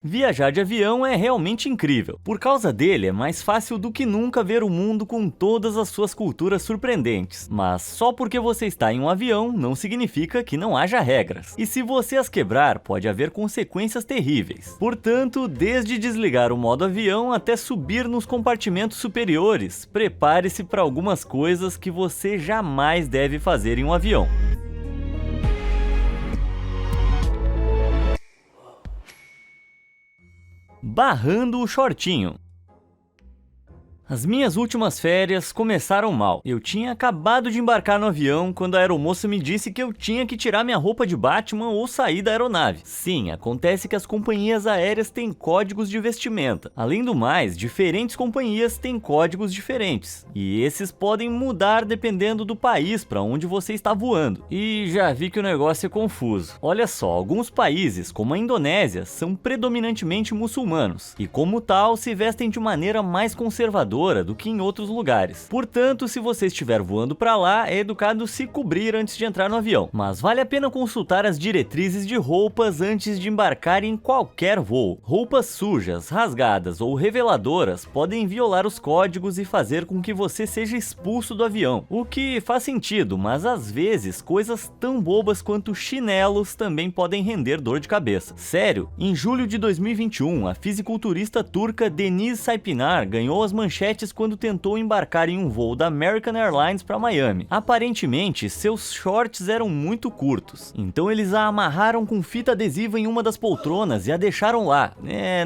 Viajar de avião é realmente incrível. Por causa dele, é mais fácil do que nunca ver o mundo com todas as suas culturas surpreendentes. Mas só porque você está em um avião, não significa que não haja regras. E se você as quebrar, pode haver consequências terríveis. Portanto, desde desligar o modo avião até subir nos compartimentos superiores, prepare-se para algumas coisas que você jamais deve fazer em um avião. Barrando o shortinho. As minhas últimas férias começaram mal. Eu tinha acabado de embarcar no avião quando a aeromoça me disse que eu tinha que tirar minha roupa de Batman ou sair da aeronave. Sim, acontece que as companhias aéreas têm códigos de vestimenta. Além do mais, diferentes companhias têm códigos diferentes. E esses podem mudar dependendo do país para onde você está voando. E já vi que o negócio é confuso. Olha só, alguns países, como a Indonésia, são predominantemente muçulmanos. E como tal, se vestem de maneira mais conservadora do que em outros lugares. Portanto, se você estiver voando para lá, é educado se cobrir antes de entrar no avião. Mas vale a pena consultar as diretrizes de roupas antes de embarcar em qualquer voo. Roupas sujas, rasgadas ou reveladoras podem violar os códigos e fazer com que você seja expulso do avião. O que faz sentido, mas às vezes coisas tão bobas quanto chinelos também podem render dor de cabeça. Sério, em julho de 2021, a fisiculturista turca Deniz Saypinar ganhou as manchetes quando tentou embarcar em um voo da American Airlines para Miami. Aparentemente, seus shorts eram muito curtos, então eles a amarraram com fita adesiva em uma das poltronas e a deixaram lá.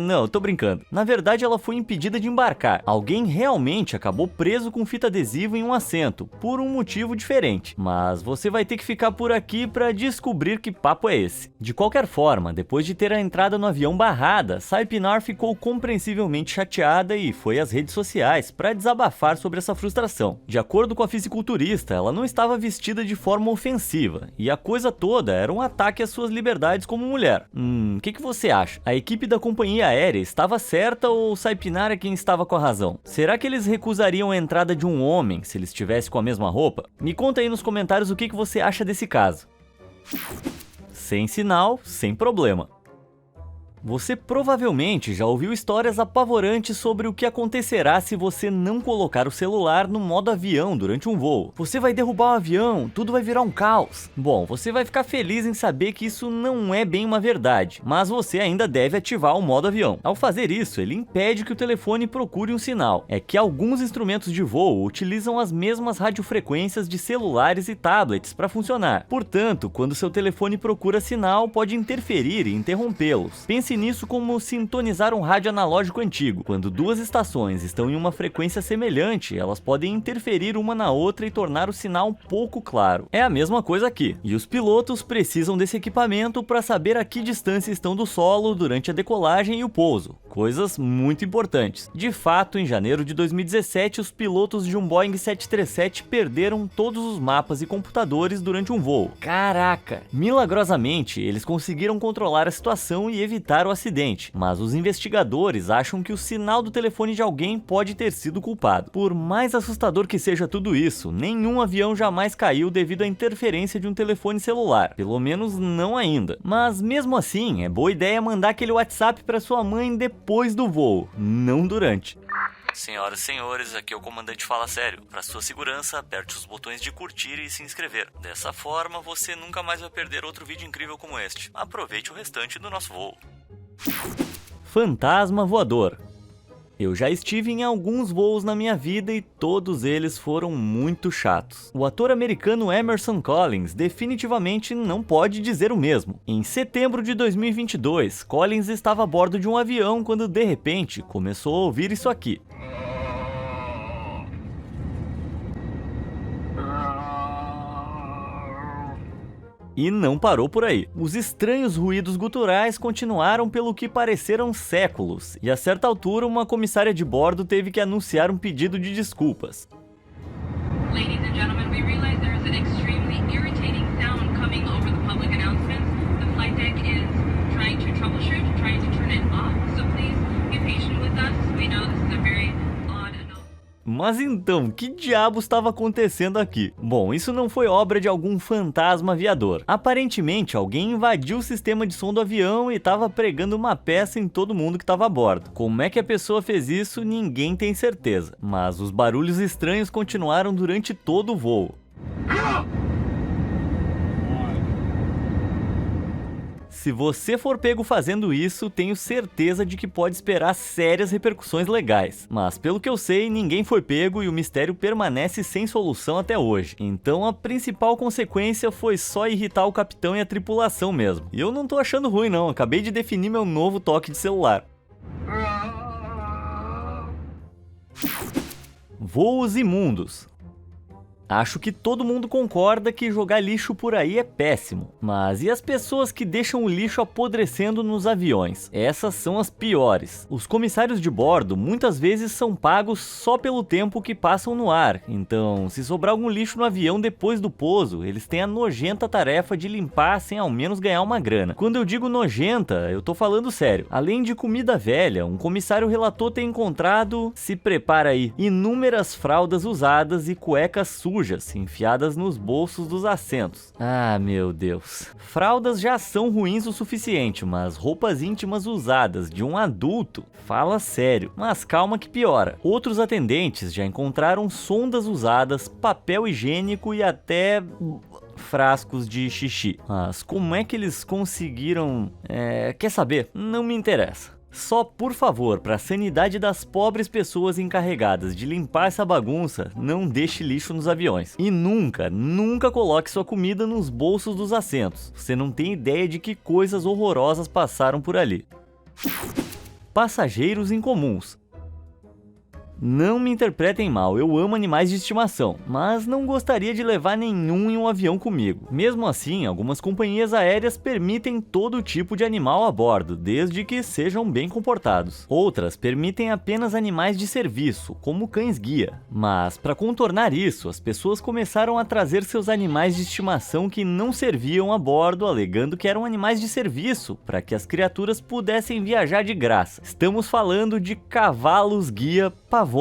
Não, tô brincando. Na verdade, ela foi impedida de embarcar. Alguém realmente acabou preso com fita adesiva em um assento, por um motivo diferente. Mas você vai ter que ficar por aqui para descobrir que papo é esse. De qualquer forma, depois de ter a entrada no avião barrada, Saypinar ficou compreensivelmente chateada e foi às redes sociais para desabafar sobre essa frustração. De acordo com a fisiculturista, ela não estava vestida de forma ofensiva, e a coisa toda era um ataque às suas liberdades como mulher. O que você acha? A equipe da companhia aérea estava certa ou Saypinar é quem estava com a razão? Será que eles recusariam a entrada de um homem se ele estivesse com a mesma roupa? Me conta aí nos comentários o que você acha desse caso. Sem sinal, sem problema. Você provavelmente já ouviu histórias apavorantes sobre o que acontecerá se você não colocar o celular no modo avião durante um voo. Você vai derrubar o avião, tudo vai virar um caos. Bom, você vai ficar feliz em saber que isso não é bem uma verdade, mas você ainda deve ativar o modo avião. Ao fazer isso, ele impede que o telefone procure um sinal. É que alguns instrumentos de voo utilizam as mesmas radiofrequências de celulares e tablets para funcionar. Portanto, quando seu telefone procura sinal, pode interferir e interrompê-los. Pense nisso como sintonizar um rádio analógico antigo. Quando duas estações estão em uma frequência semelhante, elas podem interferir uma na outra e tornar o sinal pouco claro. É a mesma coisa aqui. E os pilotos precisam desse equipamento para saber a que distância estão do solo durante a decolagem e o pouso. Coisas muito importantes. De fato, em janeiro de 2017, os pilotos de um Boeing 737 perderam todos os mapas e computadores durante um voo. Caraca! Milagrosamente, eles conseguiram controlar a situação e evitar o acidente, mas os investigadores acham que o sinal do telefone de alguém pode ter sido culpado. Por mais assustador que seja tudo isso, nenhum avião jamais caiu devido à interferência de um telefone celular, pelo menos não ainda. Mas mesmo assim, é boa ideia mandar aquele WhatsApp para sua mãe depois do voo, não durante. Senhoras e senhores, aqui é o comandante Fala Sério. Para sua segurança, aperte os botões de curtir e se inscrever. Dessa forma, você nunca mais vai perder outro vídeo incrível como este. Aproveite o restante do nosso voo. Fantasma voador. Eu já estive em alguns voos na minha vida e todos eles foram muito chatos. O ator americano Emerson Collins definitivamente não pode dizer o mesmo. Em setembro de 2022, Collins estava a bordo de um avião quando de repente começou a ouvir isso aqui. E não parou por aí. Os estranhos ruídos guturais continuaram pelo que pareceram séculos, e a certa altura uma comissária de bordo teve que anunciar um pedido de desculpas. Ladies and gentlemen, we realize there is an extremely irritating sound coming over the public announcements. The flight deck is trying to troubleshoot, trying to turn it off, so please be patient with us. We know this is a very odd and mas então, que diabos estava acontecendo aqui? Bom, isso não foi obra de algum fantasma aviador. Aparentemente, alguém invadiu o sistema de som do avião e estava pregando uma peça em todo mundo que estava a bordo. Como é que a pessoa fez isso, ninguém tem certeza, mas os barulhos estranhos continuaram durante todo o voo. Se você for pego fazendo isso, tenho certeza de que pode esperar sérias repercussões legais. Mas pelo que eu sei, ninguém foi pego e o mistério permanece sem solução até hoje. Então a principal consequência foi só irritar o capitão e a tripulação mesmo. E eu não tô achando ruim não, acabei de definir meu novo toque de celular. Voos imundos. Acho que todo mundo concorda que jogar lixo por aí é péssimo. Mas e as pessoas que deixam o lixo apodrecendo nos aviões? Essas são as piores. Os comissários de bordo muitas vezes são pagos só pelo tempo que passam no ar. Então, se sobrar algum lixo no avião depois do pouso, eles têm a nojenta tarefa de limpar sem ao menos ganhar uma grana. Quando eu digo nojenta, eu tô falando sério. Além de comida velha, um comissário relatou ter encontrado, se prepara aí, inúmeras fraldas usadas e cuecas sujas enfiadas nos bolsos dos assentos. Ah, meu Deus. Fraldas já são ruins o suficiente, mas roupas íntimas usadas de um adulto? Fala sério. Mas calma que piora. Outros atendentes já encontraram sondas usadas, papel higiênico e até frascos de xixi. Mas como é que eles conseguiram... Quer saber? Não me interessa. Só, por favor, para a sanidade das pobres pessoas encarregadas de limpar essa bagunça, não deixe lixo nos aviões. E nunca, nunca coloque sua comida nos bolsos dos assentos. Você não tem ideia de que coisas horrorosas passaram por ali. Passageiros incomuns. Não me interpretem mal, eu amo animais de estimação, mas não gostaria de levar nenhum em um avião comigo. Mesmo assim, algumas companhias aéreas permitem todo tipo de animal a bordo, desde que sejam bem comportados. Outras permitem apenas animais de serviço, como cães-guia. Mas, para contornar isso, as pessoas começaram a trazer seus animais de estimação que não serviam a bordo, alegando que eram animais de serviço, para que as criaturas pudessem viajar de graça. Estamos falando de cavalos-guia, pavões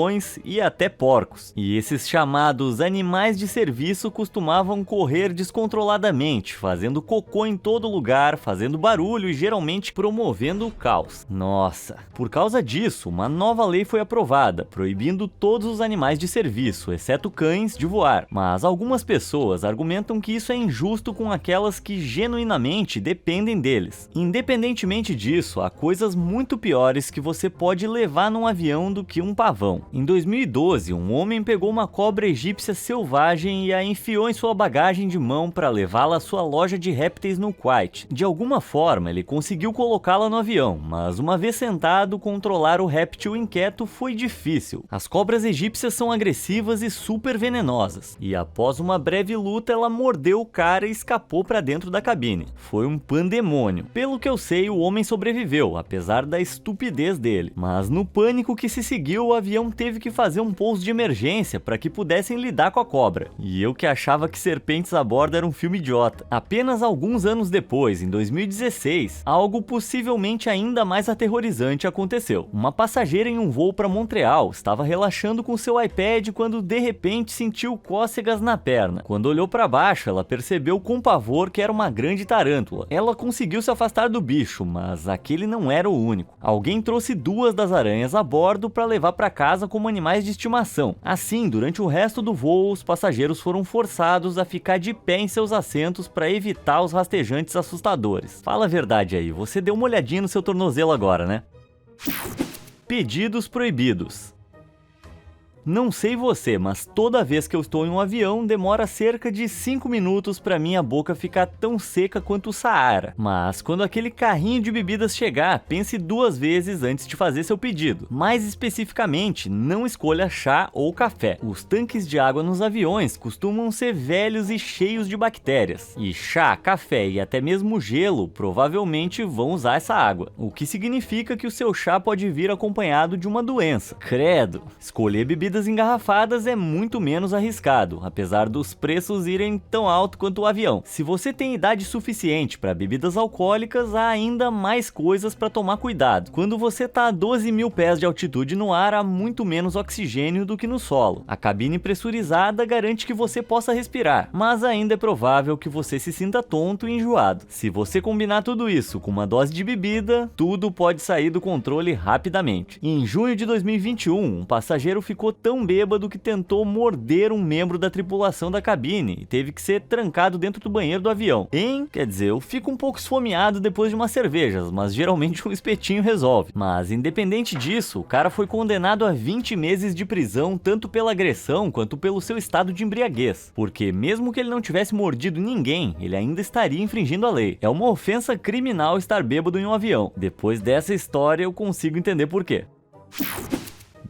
e até porcos. E esses chamados animais de serviço costumavam correr descontroladamente, fazendo cocô em todo lugar, fazendo barulho e geralmente promovendo o caos. Nossa! Por causa disso, uma nova lei foi aprovada, proibindo todos os animais de serviço, exceto cães, de voar. Mas algumas pessoas argumentam que isso é injusto com aquelas que genuinamente dependem deles. Independentemente disso, há coisas muito piores que você pode levar num avião do que um pavão. Em 2012, um homem pegou uma cobra egípcia selvagem e a enfiou em sua bagagem de mão para levá-la à sua loja de répteis no Kuwait. De alguma forma, ele conseguiu colocá-la no avião, mas uma vez sentado, controlar o réptil inquieto foi difícil. As cobras egípcias são agressivas e super venenosas, e após uma breve luta, ela mordeu o cara e escapou para dentro da cabine. Foi um pandemônio. Pelo que eu sei, o homem sobreviveu, apesar da estupidez dele. Mas no pânico que se seguiu, o avião teve que fazer um pouso de emergência para que pudessem lidar com a cobra. E eu que achava que serpentes a bordo era um filme idiota. Apenas alguns anos depois, em 2016, algo possivelmente ainda mais aterrorizante aconteceu. Uma passageira em um voo para Montreal estava relaxando com seu iPad quando de repente sentiu cócegas na perna. Quando olhou para baixo, ela percebeu com pavor que era uma grande tarântula. Ela conseguiu se afastar do bicho, mas aquele não era o único. Alguém trouxe 2 das aranhas a bordo para levar para casa como animais de estimação. Assim, durante o resto do voo, os passageiros foram forçados a ficar de pé em seus assentos para evitar os rastejantes assustadores. Fala a verdade aí, você deu uma olhadinha no seu tornozelo agora, né? Pedidos proibidos. Não sei você, mas toda vez que eu estou em um avião, demora cerca de 5 minutos para minha boca ficar tão seca quanto o Saara. Mas quando aquele carrinho de bebidas chegar, pense 2 vezes antes de fazer seu pedido. Mais especificamente, não escolha chá ou café. Os tanques de água nos aviões costumam ser velhos e cheios de bactérias. E chá, café e até mesmo gelo provavelmente vão usar essa água. O que significa que o seu chá pode vir acompanhado de uma doença. Credo! Escolher bebidas bebidas engarrafadas é muito menos arriscado, apesar dos preços irem tão alto quanto o avião. Se você tem idade suficiente para bebidas alcoólicas, há ainda mais coisas para tomar cuidado. Quando você está a 12 mil pés de altitude no ar, há muito menos oxigênio do que no solo. A cabine pressurizada garante que você possa respirar, mas ainda é provável que você se sinta tonto e enjoado. Se você combinar tudo isso com uma dose de bebida, tudo pode sair do controle rapidamente. Em junho de 2021, um passageiro ficou tão bêbado que tentou morder um membro da tripulação da cabine e teve que ser trancado dentro do banheiro do avião. Quer dizer, eu fico um pouco esfomeado depois de umas cervejas, mas geralmente um espetinho resolve. Mas independente disso, o cara foi condenado a 20 meses de prisão tanto pela agressão quanto pelo seu estado de embriaguez. Porque mesmo que ele não tivesse mordido ninguém, ele ainda estaria infringindo a lei. É uma ofensa criminal estar bêbado em um avião. Depois dessa história eu consigo entender por quê.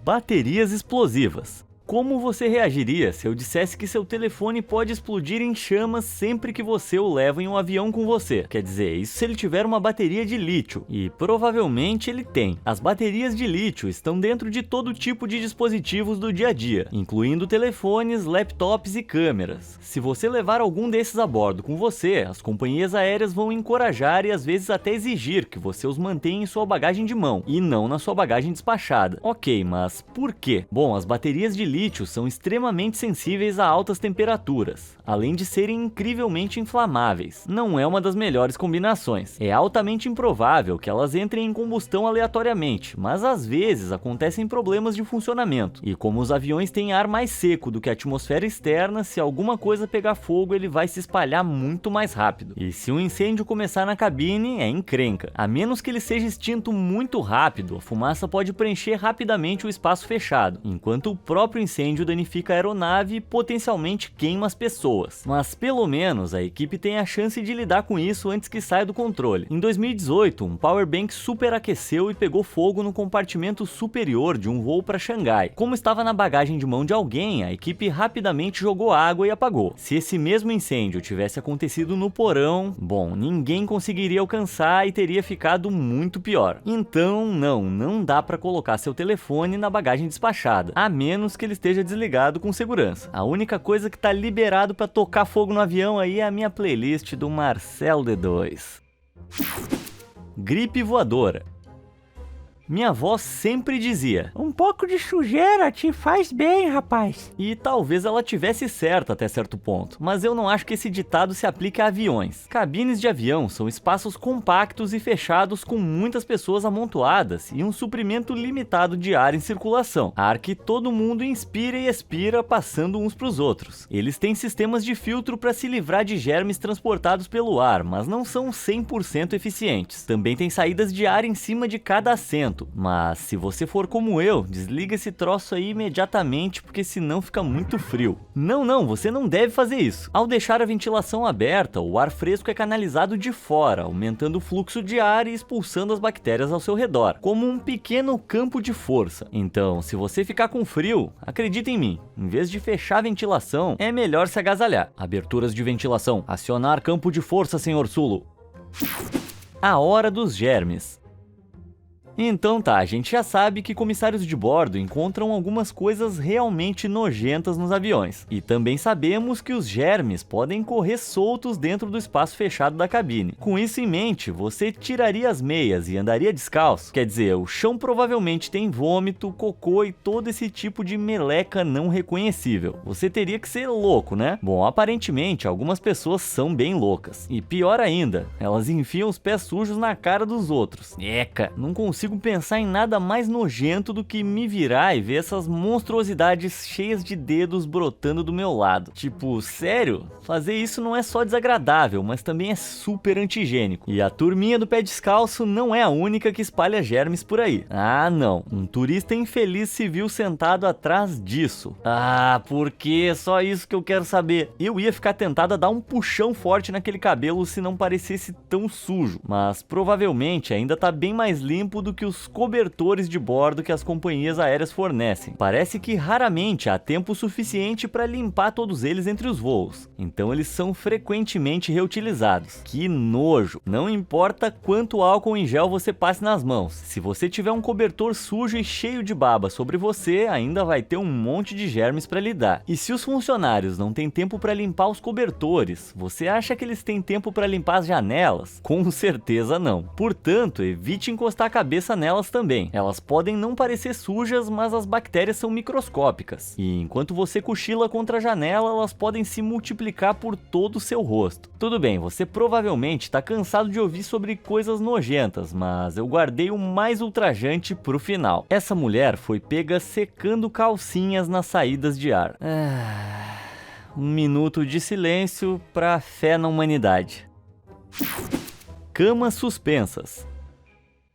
Baterias explosivas. Como você reagiria se eu dissesse que seu telefone pode explodir em chamas sempre que você o leva em um avião com você? Quer dizer, isso se ele tiver uma bateria de lítio, e provavelmente ele tem. As baterias de lítio estão dentro de todo tipo de dispositivos do dia a dia, incluindo telefones, laptops e câmeras. Se você levar algum desses a bordo com você, as companhias aéreas vão encorajar e às vezes até exigir que você os mantenha em sua bagagem de mão, e não na sua bagagem despachada. Ok, mas por quê? Bom, as baterias de lítio são extremamente sensíveis a altas temperaturas, além de serem incrivelmente inflamáveis. Não é uma das melhores combinações. É altamente improvável que elas entrem em combustão aleatoriamente, mas às vezes acontecem problemas de funcionamento. E como os aviões têm ar mais seco do que a atmosfera externa, se alguma coisa pegar fogo, ele vai se espalhar muito mais rápido. E se um incêndio começar na cabine, é encrenca. A menos que ele seja extinto muito rápido, a fumaça pode preencher rapidamente o espaço fechado, enquanto o próprio incêndio danifica a aeronave e potencialmente queima as pessoas. Mas pelo menos a equipe tem a chance de lidar com isso antes que saia do controle. Em 2018, um powerbank superaqueceu e pegou fogo no compartimento superior de um voo para Xangai. Como estava na bagagem de mão de alguém, a equipe rapidamente jogou água e apagou. Se esse mesmo incêndio tivesse acontecido no porão, bom, ninguém conseguiria alcançar e teria ficado muito pior. Então, não dá para colocar seu telefone na bagagem despachada, a menos que ele esteja desligado com segurança. A única coisa que tá liberado para tocar fogo no avião aí é a minha playlist do Marcelo D2. Gripe voadora. Minha avó sempre dizia: um pouco de sujeira te faz bem, rapaz. E talvez ela tivesse certa até certo ponto, mas eu não acho que esse ditado se aplique a aviões. Cabines de avião são espaços compactos e fechados com muitas pessoas amontoadas e um suprimento limitado de ar em circulação. Ar que todo mundo inspira e expira passando uns para os outros. Eles têm sistemas de filtro para se livrar de germes transportados pelo ar, mas não são 100% eficientes. Também tem saídas de ar em cima de cada assento. Mas se você for como eu, desliga esse troço aí imediatamente, porque senão fica muito frio. Não, você não deve fazer isso. Ao deixar a ventilação aberta, o ar fresco é canalizado de fora, aumentando o fluxo de ar e expulsando as bactérias ao seu redor, como um pequeno campo de força. Então, se você ficar com frio, acredita em mim, em vez de fechar a ventilação, é melhor se agasalhar. Aberturas de ventilação. Acionar campo de força, senhor Sulo. A hora dos germes. Então tá, a gente já sabe que comissários de bordo encontram algumas coisas realmente nojentas nos aviões. E também sabemos que os germes podem correr soltos dentro do espaço fechado da cabine. Com isso em mente, você tiraria as meias e andaria descalço? Quer dizer, o chão provavelmente tem vômito, cocô e todo esse tipo de meleca não reconhecível. Você teria que ser louco, né? Bom, aparentemente algumas pessoas são bem loucas. E pior ainda, elas enfiam os pés sujos na cara dos outros. Eca, não consigo pensar em nada mais nojento do que me virar e ver essas monstruosidades cheias de dedos brotando do meu lado. Tipo, sério? Fazer isso não é só desagradável, mas também é super antigênico. E a turminha do pé descalço não é a única que espalha germes por aí. Ah, não. Um turista infeliz se viu sentado atrás disso. Ah, por quê? Só isso que eu quero saber. Eu ia ficar tentado a dar um puxão forte naquele cabelo se não parecesse tão sujo, mas provavelmente ainda tá bem mais limpo do do que os cobertores de bordo que as companhias aéreas fornecem. Parece que raramente há tempo suficiente para limpar todos eles entre os voos, então eles são frequentemente reutilizados. Que nojo! Não importa quanto álcool em gel você passe nas mãos, se você tiver um cobertor sujo e cheio de baba sobre você, ainda vai ter um monte de germes para lidar. E se os funcionários não têm tempo para limpar os cobertores, você acha que eles têm tempo para limpar as janelas? Com certeza não. Portanto, evite encostar a cabeça nelas também. Elas podem não parecer sujas, mas as bactérias são microscópicas. E enquanto você cochila contra a janela, elas podem se multiplicar por todo o seu rosto. Tudo bem, você provavelmente está cansado de ouvir sobre coisas nojentas, mas eu guardei o mais ultrajante pro final. Essa mulher foi pega secando calcinhas nas saídas de ar. Um minuto de silêncio para fé na humanidade. Camas suspensas.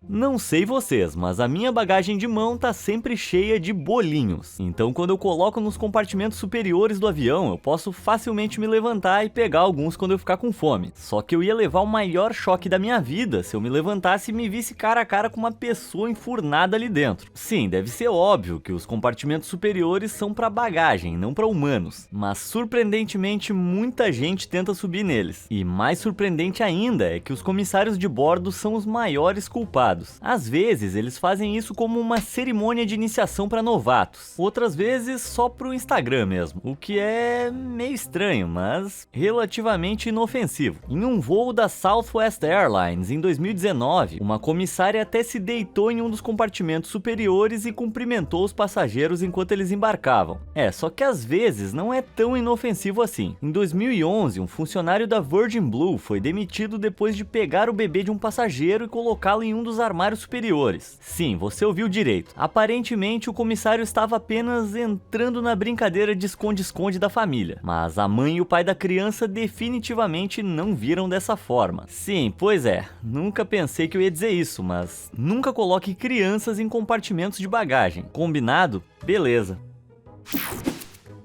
Não sei vocês, mas a minha bagagem de mão tá sempre cheia de bolinhos. Então quando eu coloco nos compartimentos superiores do avião, eu posso facilmente me levantar e pegar alguns quando eu ficar com fome. Só que eu ia levar o maior choque da minha vida se eu me levantasse e me visse cara a cara com uma pessoa enfurnada ali dentro. Sim, deve ser óbvio que os compartimentos superiores são para bagagem, não para humanos. Mas surpreendentemente muita gente tenta subir neles. E mais surpreendente ainda é que os comissários de bordo são os maiores culpados. Às vezes eles fazem isso como uma cerimônia de iniciação para novatos, outras vezes só pro Instagram mesmo, o que é meio estranho, mas relativamente inofensivo. Em um voo da Southwest Airlines em 2019, uma comissária até se deitou em um dos compartimentos superiores e cumprimentou os passageiros enquanto eles embarcavam. Só que às vezes não é tão inofensivo assim. Em 2011, um funcionário da Virgin Blue foi demitido depois de pegar o bebê de um passageiro e colocá-lo em um dos armários superiores. Sim, você ouviu direito. Aparentemente o comissário estava apenas entrando na brincadeira de esconde-esconde da família, mas a mãe e o pai da criança definitivamente não viram dessa forma. Sim, pois é, nunca pensei que eu ia dizer isso, mas nunca coloque crianças em compartimentos de bagagem. Combinado? Beleza.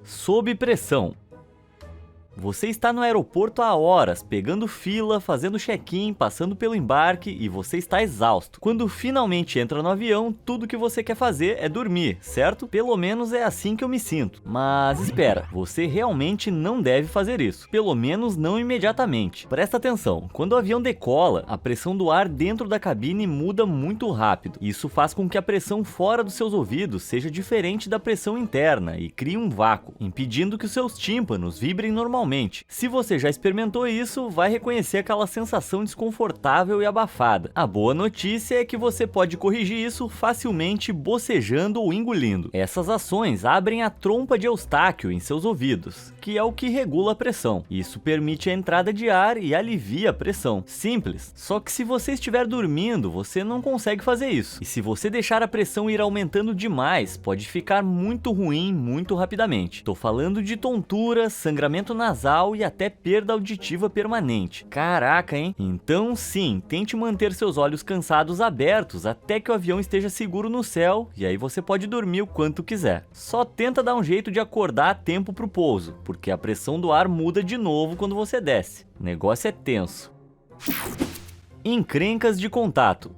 Sob pressão. Você está no aeroporto há horas, pegando fila, fazendo check-in, passando pelo embarque e você está exausto. Quando finalmente entra no avião, tudo que você quer fazer é dormir, certo? Pelo menos é assim que eu me sinto. Mas espera, você realmente não deve fazer isso. Pelo menos não imediatamente. Presta atenção, quando o avião decola, a pressão do ar dentro da cabine muda muito rápido. Isso faz com que a pressão fora dos seus ouvidos seja diferente da pressão interna e crie um vácuo, impedindo que os seus tímpanos vibrem normalmente. Se você já experimentou isso, vai reconhecer aquela sensação desconfortável e abafada. A boa notícia é que você pode corrigir isso facilmente bocejando ou engolindo. Essas ações abrem a trompa de Eustáquio em seus ouvidos, que é o que regula a pressão. Isso permite a entrada de ar e alivia a pressão. Simples. Só que se você estiver dormindo, você não consegue fazer isso. E se você deixar a pressão ir aumentando demais, pode ficar muito ruim muito rapidamente. Tô falando de tontura, sangramento nasal e até perda auditiva permanente. Caraca, hein? Então sim, tente manter seus olhos cansados abertos até que o avião esteja seguro no céu e aí você pode dormir o quanto quiser. Só tenta dar um jeito de acordar a tempo pro pouso, porque a pressão do ar muda de novo quando você desce. O negócio é tenso. Encrencas de contato.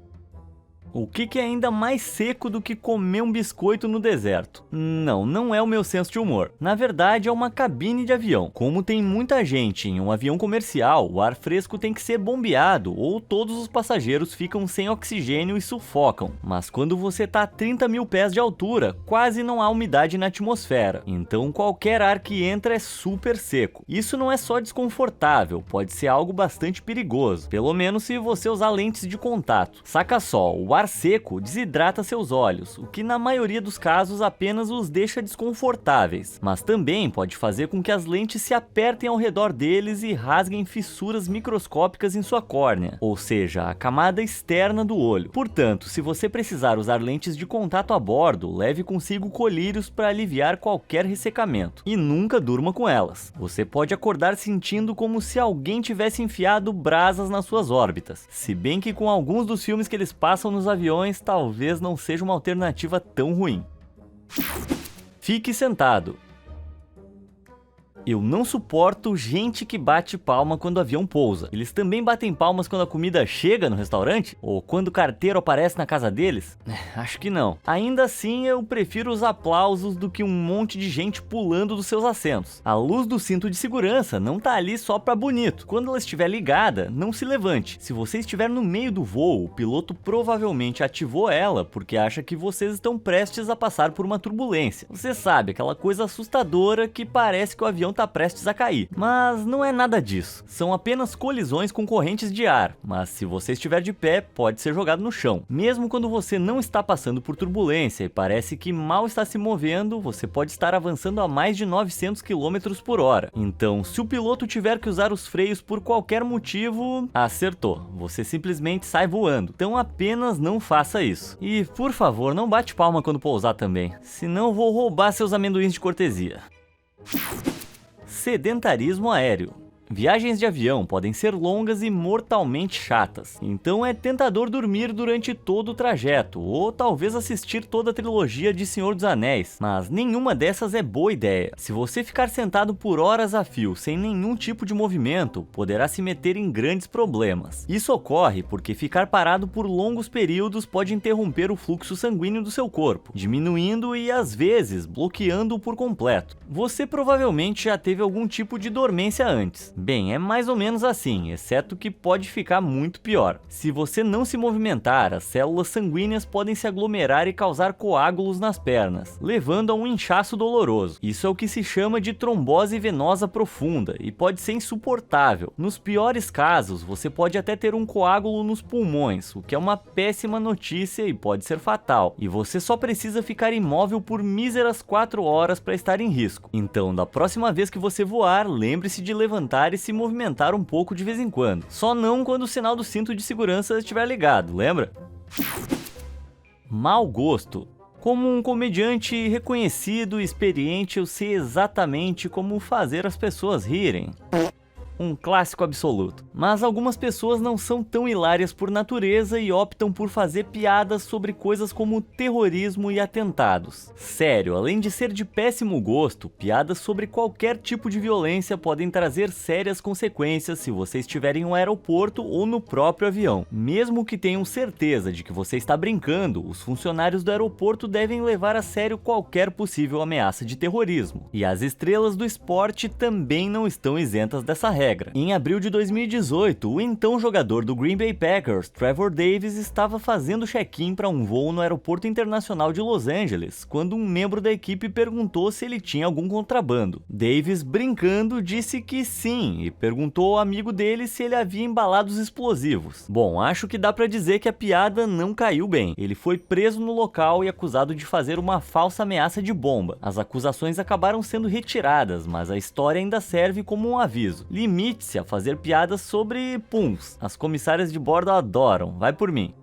O que é ainda mais seco do que comer um biscoito no deserto? Não é o meu senso de humor. Na verdade, é uma cabine de avião. Como tem muita gente em um avião comercial, o ar fresco tem que ser bombeado ou todos os passageiros ficam sem oxigênio e sufocam. Mas quando você tá a 30 mil pés de altura, quase não há umidade na atmosfera. Então qualquer ar que entra é super seco. Isso não é só desconfortável, pode ser algo bastante perigoso. Pelo menos se você usar lentes de contato. Saca só, o ar seco desidrata seus olhos, o que na maioria dos casos apenas os deixa desconfortáveis, mas também pode fazer com que as lentes se apertem ao redor deles e rasguem fissuras microscópicas em sua córnea, ou seja, a camada externa do olho. Portanto, se você precisar usar lentes de contato a bordo, leve consigo colírios para aliviar qualquer ressecamento, e nunca durma com elas. Você pode acordar sentindo como se alguém tivesse enfiado brasas nas suas órbitas, se bem que com alguns dos filmes que eles passam nos aviões, talvez não seja uma alternativa tão ruim. Fique sentado. Eu não suporto gente que bate palma quando o avião pousa. Eles também batem palmas quando a comida chega no restaurante? Ou quando o carteiro aparece na casa deles? Acho que não. Ainda assim, eu prefiro os aplausos do que um monte de gente pulando dos seus assentos. A luz do cinto de segurança não tá ali só pra bonito. Quando ela estiver ligada, não se levante. Se você estiver no meio do voo, o piloto provavelmente ativou ela porque acha que vocês estão prestes a passar por uma turbulência. Você sabe, aquela coisa assustadora que parece que o avião tá prestes a cair. Mas não é nada disso. São apenas colisões com correntes de ar, mas se você estiver de pé, pode ser jogado no chão. Mesmo quando você não está passando por turbulência e parece que mal está se movendo, você pode estar avançando a mais de 900 km por hora. Então, se o piloto tiver que usar os freios por qualquer motivo, acertou. Você simplesmente sai voando. Então apenas não faça isso. E, por favor, não bate palma quando pousar também, senão vou roubar seus amendoins de cortesia. Sedentarismo aéreo. Viagens de avião podem ser longas e mortalmente chatas, então é tentador dormir durante todo o trajeto, ou talvez assistir toda a trilogia de Senhor dos Anéis, mas nenhuma dessas é boa ideia. Se você ficar sentado por horas a fio sem nenhum tipo de movimento, poderá se meter em grandes problemas. Isso ocorre porque ficar parado por longos períodos pode interromper o fluxo sanguíneo do seu corpo, diminuindo e às vezes bloqueando-o por completo. Você provavelmente já teve algum tipo de dormência antes. Bem, é mais ou menos assim, exceto que pode ficar muito pior. Se você não se movimentar, as células sanguíneas podem se aglomerar e causar coágulos nas pernas, levando a um inchaço doloroso. Isso é o que se chama de trombose venosa profunda e pode ser insuportável. Nos piores casos, você pode até ter um coágulo nos pulmões, o que é uma péssima notícia e pode ser fatal. E você só precisa ficar imóvel por míseras 4 horas para estar em risco. Então, da próxima vez que você voar, lembre-se de levantar e se movimentar um pouco de vez em quando. Só não quando o sinal do cinto de segurança estiver ligado, lembra? Mau gosto. Como um comediante reconhecido e experiente, eu sei exatamente como fazer as pessoas rirem. Um clássico absoluto. Mas algumas pessoas não são tão hilárias por natureza e optam por fazer piadas sobre coisas como terrorismo e atentados. Sério, além de ser de péssimo gosto, piadas sobre qualquer tipo de violência podem trazer sérias consequências se você estiver em um aeroporto ou no próprio avião. Mesmo que tenham certeza de que você está brincando, os funcionários do aeroporto devem levar a sério qualquer possível ameaça de terrorismo. E as estrelas do esporte também não estão isentas dessa regra. Em abril de 2018, o então jogador do Green Bay Packers, Trevor Davis, estava fazendo check-in para um voo no Aeroporto Internacional de Los Angeles, quando um membro da equipe perguntou se ele tinha algum contrabando. Davis, brincando, disse que sim e perguntou ao amigo dele se ele havia embalado os explosivos. Bom, acho que dá para dizer que a piada não caiu bem. Ele foi preso no local e acusado de fazer uma falsa ameaça de bomba. As acusações acabaram sendo retiradas, mas a história ainda serve como um aviso. Limite-se a fazer piadas sobre puns. As comissárias de bordo adoram, vai por mim.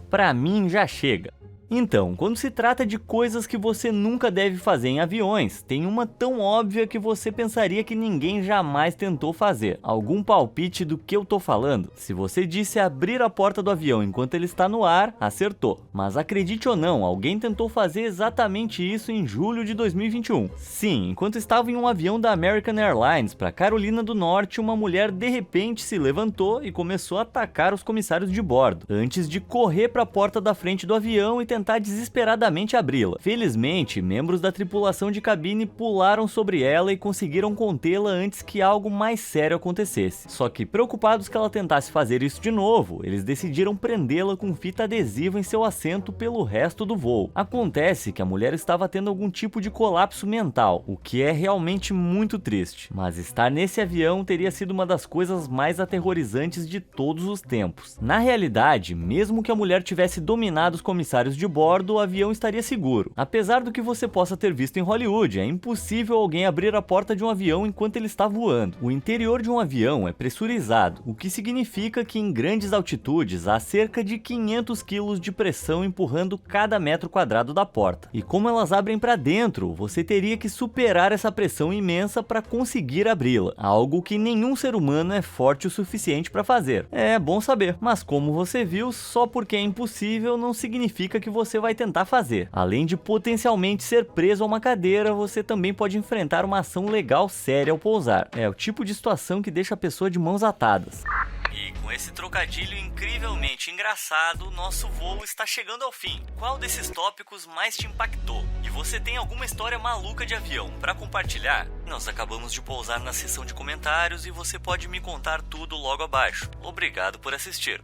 Pra mim já chega. Então, quando se trata de coisas que você nunca deve fazer em aviões, tem uma tão óbvia que você pensaria que ninguém jamais tentou fazer. Algum palpite do que eu tô falando? Se você disse abrir a porta do avião enquanto ele está no ar, acertou. Mas acredite ou não, alguém tentou fazer exatamente isso em julho de 2021. Sim, enquanto estava em um avião da American Airlines para Carolina do Norte, uma mulher de repente se levantou e começou a atacar os comissários de bordo, antes de correr para a porta da frente do avião e tentar desesperadamente abri-la. Felizmente, membros da tripulação de cabine pularam sobre ela e conseguiram contê-la antes que algo mais sério acontecesse. Só que, preocupados que ela tentasse fazer isso de novo, eles decidiram prendê-la com fita adesiva em seu assento pelo resto do voo. Acontece que a mulher estava tendo algum tipo de colapso mental, o que é realmente muito triste. Mas estar nesse avião teria sido uma das coisas mais aterrorizantes de todos os tempos. Na realidade, mesmo que a mulher tivesse dominado os comissários de bordo, o avião estaria seguro. Apesar do que você possa ter visto em Hollywood, é impossível alguém abrir a porta de um avião enquanto ele está voando. O interior de um avião é pressurizado, o que significa que em grandes altitudes há cerca de 500 kg de pressão empurrando cada metro quadrado da porta. E como elas abrem para dentro, você teria que superar essa pressão imensa para conseguir abri-la, algo que nenhum ser humano é forte o suficiente para fazer. É bom saber, mas como você viu, só porque é impossível não significa que você vai tentar fazer. Além de potencialmente ser preso a uma cadeira, você também pode enfrentar uma ação legal séria ao pousar. É o tipo de situação que deixa a pessoa de mãos atadas. E com esse trocadilho incrivelmente engraçado, nosso voo está chegando ao fim. Qual desses tópicos mais te impactou? E você tem alguma história maluca de avião para compartilhar? Nós acabamos de pousar na seção de comentários e você pode me contar tudo logo abaixo. Obrigado por assistir.